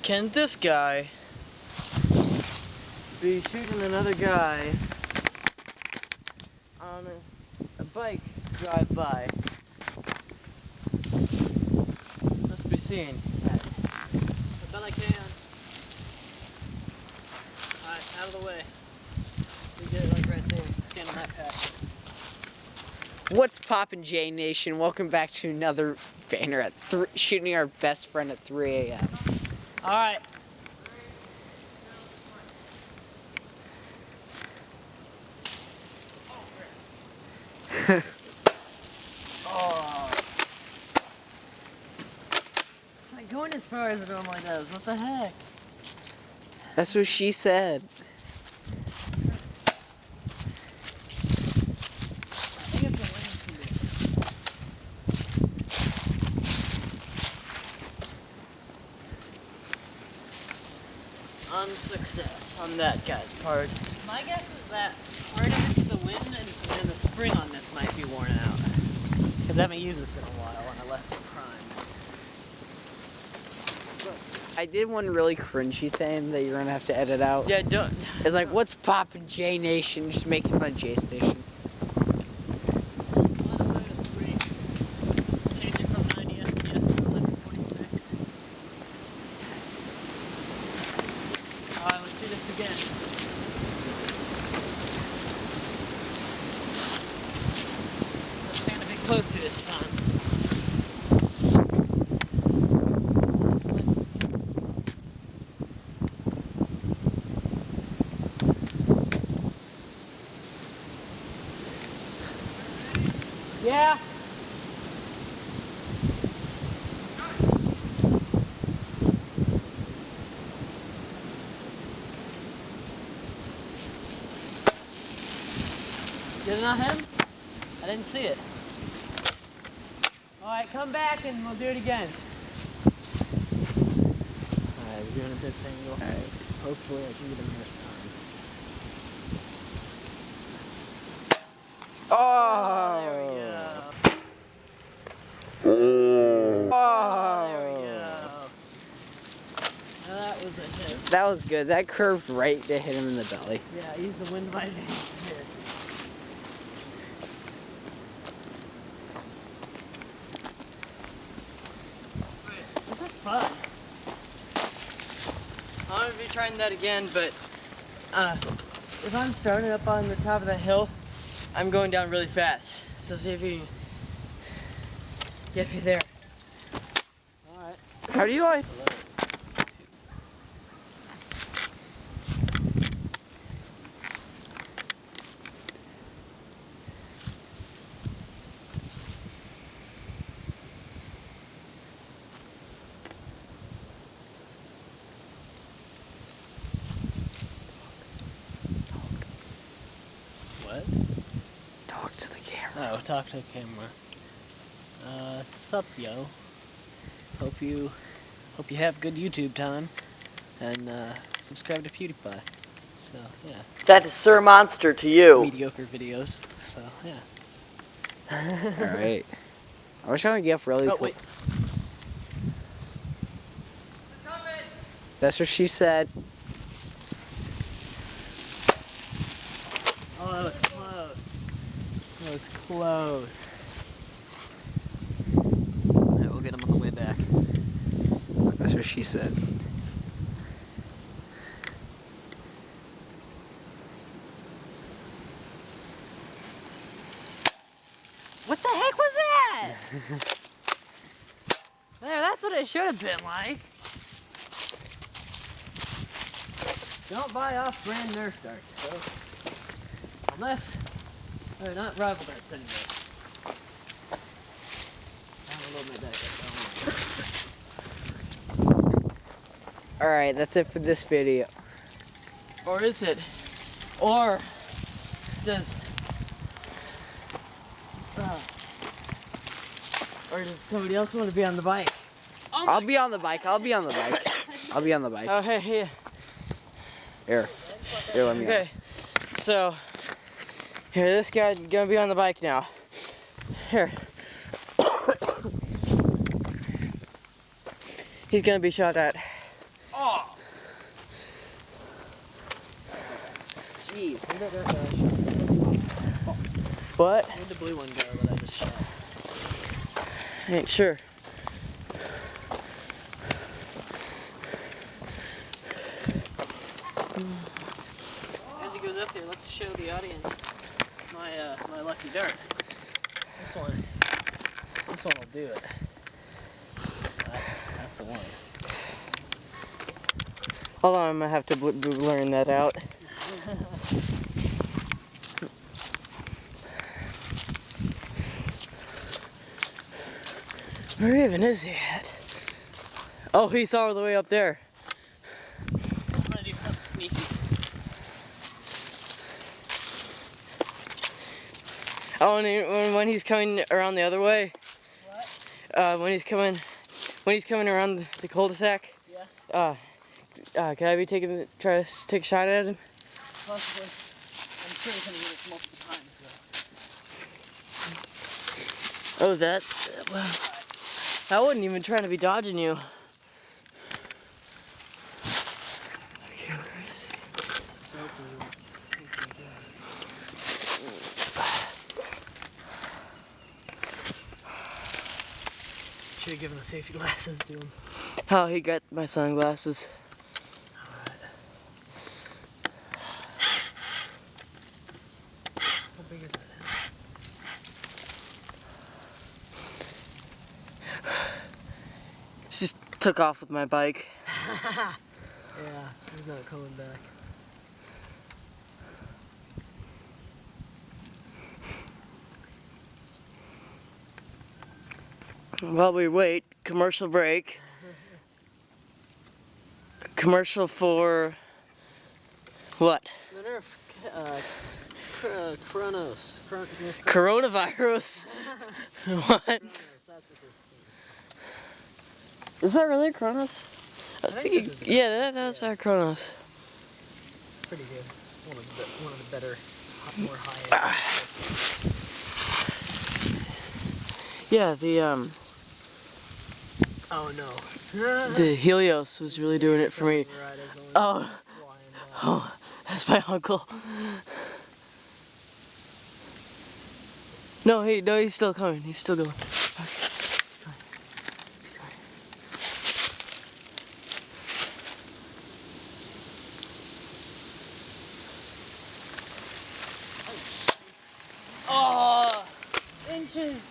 Can this guy be shooting another guy on a bike drive by? Must be seen. I bet I can. Alright, out of the way. We get it like right there. Stand on that patch. What's poppin', J Nation? Welcome back to another banner at shooting our best friend at 3 a.m. Alright. Oh. It's not going as far as it normally does. What the heck? That's what she said. Unsuccess on that guy's part. My guess is that part of it's the wind and the spring on this might be worn out. Because I haven't used this in a while and I left it primed. I did one really cringy thing that you're gonna have to edit out. Yeah, don't. It's like, what's poppin', J Nation? Just making fun of J Station. Alright, let's do this again. Let's stand a bit closer this time. Yeah. Did it not hit him? I didn't see it. Alright, come back and we'll do it again. Alright, we're doing a this angle. Alright, hopefully I can get him this time. Oh! There we go. Oh! There we go. Now that was a hit. That was good. That curved right to hit him in the belly. Yeah, I used the wind by advantage here. Fun. I'm going to be trying that again, but if I'm starting up on the top of that hill, I'm going down really fast. So see if you can get me there. Alright. How do you like? What? Talk to the camera. Oh, talk to the camera. Sup, yo. Hope you have good YouTube time, and subscribe to PewDiePie. So yeah. That is Sir Monster to you. Mediocre videos. So yeah. All right. I was trying to get up really quick. Wait. That's what she said. Oh, that was close. That was close. Alright, we'll get him on the way back. That's what she said. What the heck was that? There, that's what it should have been like. Don't buy off-brand Nerf darts, folks. Unless they're not rival darts anymore. Alright, that's it for this video. Or is it? Or does somebody else want to be on the bike? Oh, I'll be on the bike. I'll be on the bike. I'll be on the bike. Oh, hey, here. Here, let me go. Okay, so here, this guy's gonna be on the bike now. Here. He's gonna be shot at. Oh. What? Where'd the blue one go that I just shot? I ain't sure. As he goes up there, let's show the audience my lucky dart. This one will do it. That's the one. Hold on, I'm gonna have to learn that out. Where even is he at? Oh, he's all the way up there. I'm gonna do something sneaky. Oh, and when he's coming around the other way. What? When he's coming around the cul-de-sac. Yeah. Could I be try to take a shot at him? Possibly. I'm sure he's gonna get us multiple times though. Oh, well, I wasn't even trying to be dodging you. Okay, where is he? Should have given the safety glasses to him. Oh, he got my sunglasses. Alright. How big is that? Just took off with my bike. Yeah, he's not coming back. While we wait, commercial break. Commercial for what? The Nerf, Kronos. Coronavirus. What? Kronos, that's what this Is that really a Kronos? I was think thinking, this is a yeah, that's our Kronos. is. It's pretty good. One of the better, more high-end. Yeah, the Oh no. the Helios was really doing it for me. Right, it's only Oh, flying by. oh, that's my uncle. No, he's still coming. He's still going. Oh! Inches!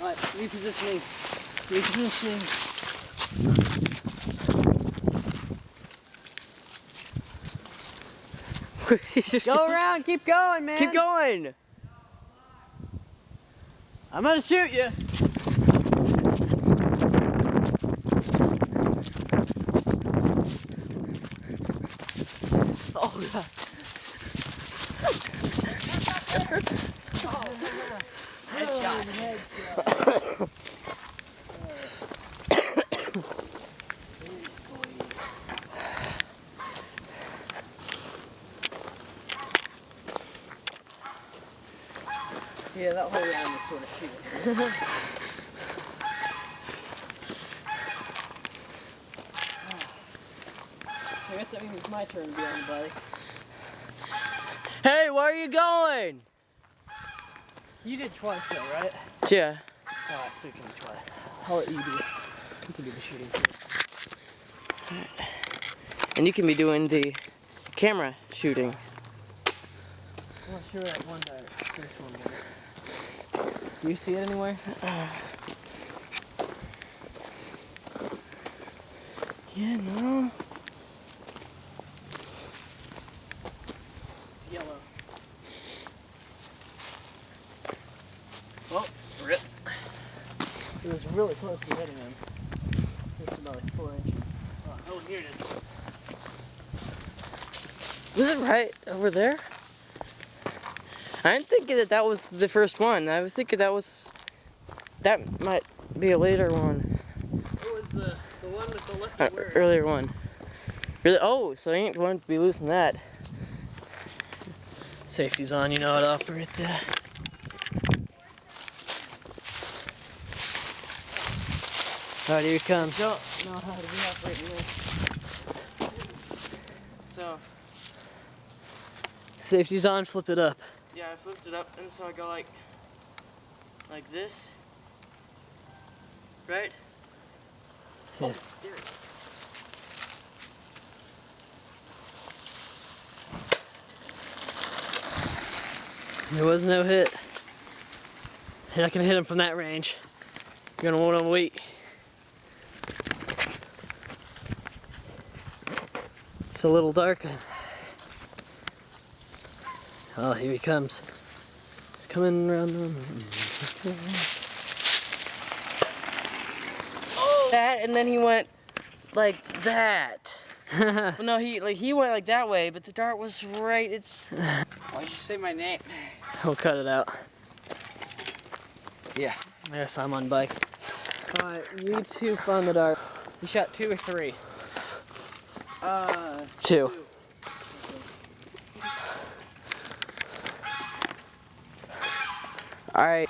Alright, repositioning. Go around, keep going, man! Keep going! I'm gonna shoot you! Oh, God. Headshot. Yeah, that whole round was sort of shooting. I guess that means it's my turn to be on the bike. Hey, where are you going? You did twice though, right? Yeah. Alright, so you can do twice. I'll let you do. You can do the shooting first. And you can be doing the camera shooting. I'm not sure that one died. First one was. Do you see it anywhere? Yeah, no. It's yellow. Oh, rip. It was really close to hitting him. It's about like 4 inches. Oh, here it is. Was it right over there? I didn't think that was the first one. I was thinking that might be a later one. It was the one with the lucky word. Earlier one. Really? Oh, so I ain't going to be losing that. Safety's on, you know how to operate that. Alright, here it comes. Don't know how to be operating this. So. Safety's on, flip it up. Yeah, I flipped it up, and so I go like this, right? Yeah. Oh, there it is. There was no hit. You're not gonna hit him from that range. You're gonna want to wait. It's a little dark. Oh, here he comes. He's coming around the... Oh! That, and then he went like that. Well, no, he went like that way, but the dart was right. It's. Why'd you say my name? We'll cut it out. Yeah. Yes, I'm on bike. Alright, you two found the dart. You shot 2 or 3? 2. Alright.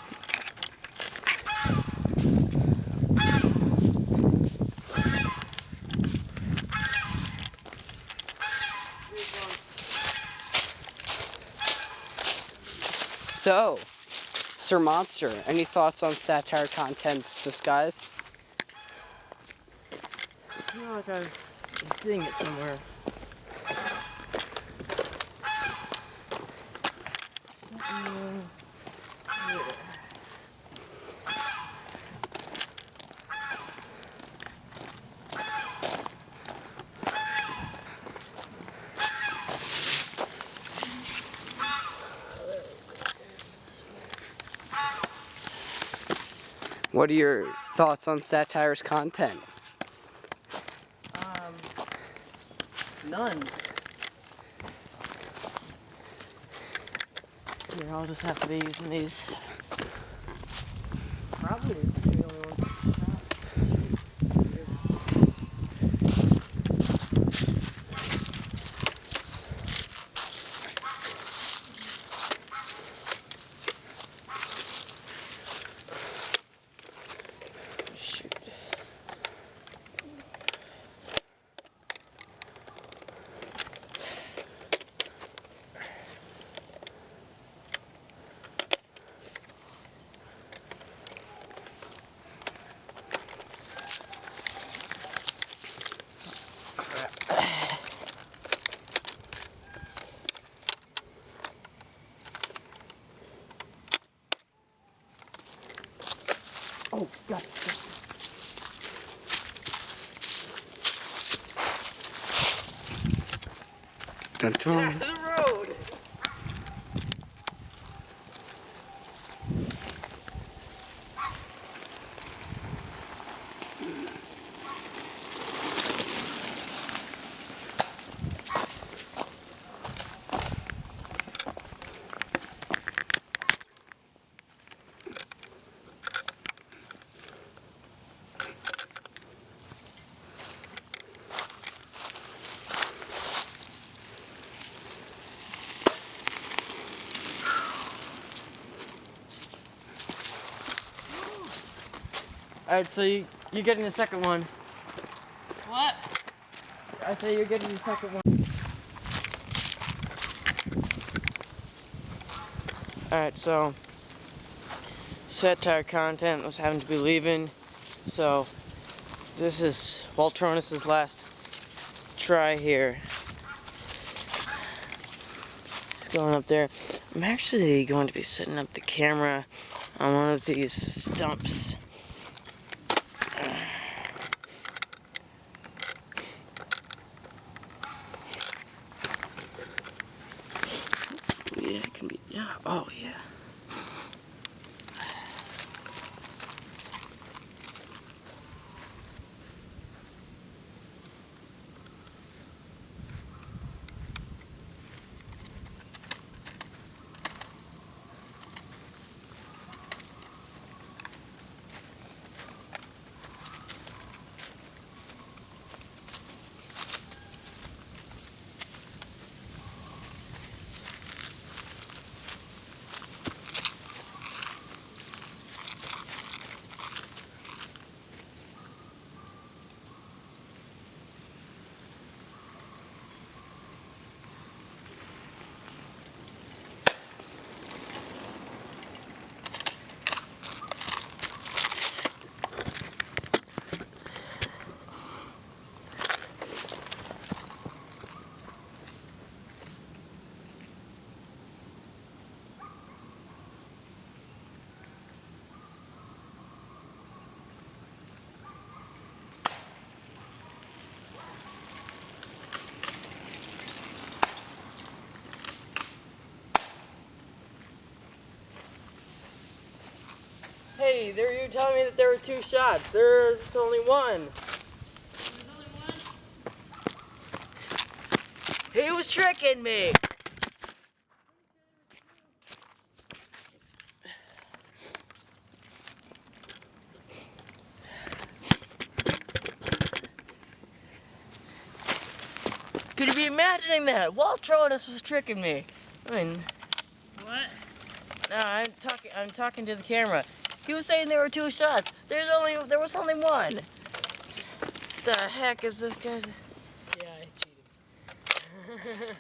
So, Sir Monster, any thoughts on satire content's disguise? I feel like I'm seeing it somewhere. What are your thoughts on satire's content? None. Here, I'll just have to be using these. Probably the only ones I shot. Shoot. Oh, God. Dun dun. The road! Alright, so you're getting the second one. What? I say you're getting the second one. Alright, so satire content was having to be leaving, so this is Waltronis's last try here. Going up there. I'm actually going to be setting up the camera on one of these stumps. Yeah, it can be. Yeah. Oh, yeah. Hey, you were telling me that there were 2 shots. There's only one. He was tricking me. Could you be imagining that? Waltronus was tricking me. I mean, What? no, I'm talking to the camera. He was saying there were 2 shots. There was only one. The heck is this guy's? Yeah, I cheated.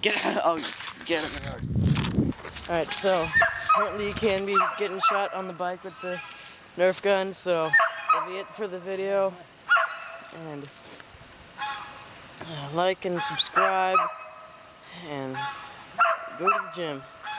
Get out. Oh, get him. Alright, so apparently you can be getting shot on the bike with the Nerf gun, so that'll be it for the video. And like and subscribe and go to the gym.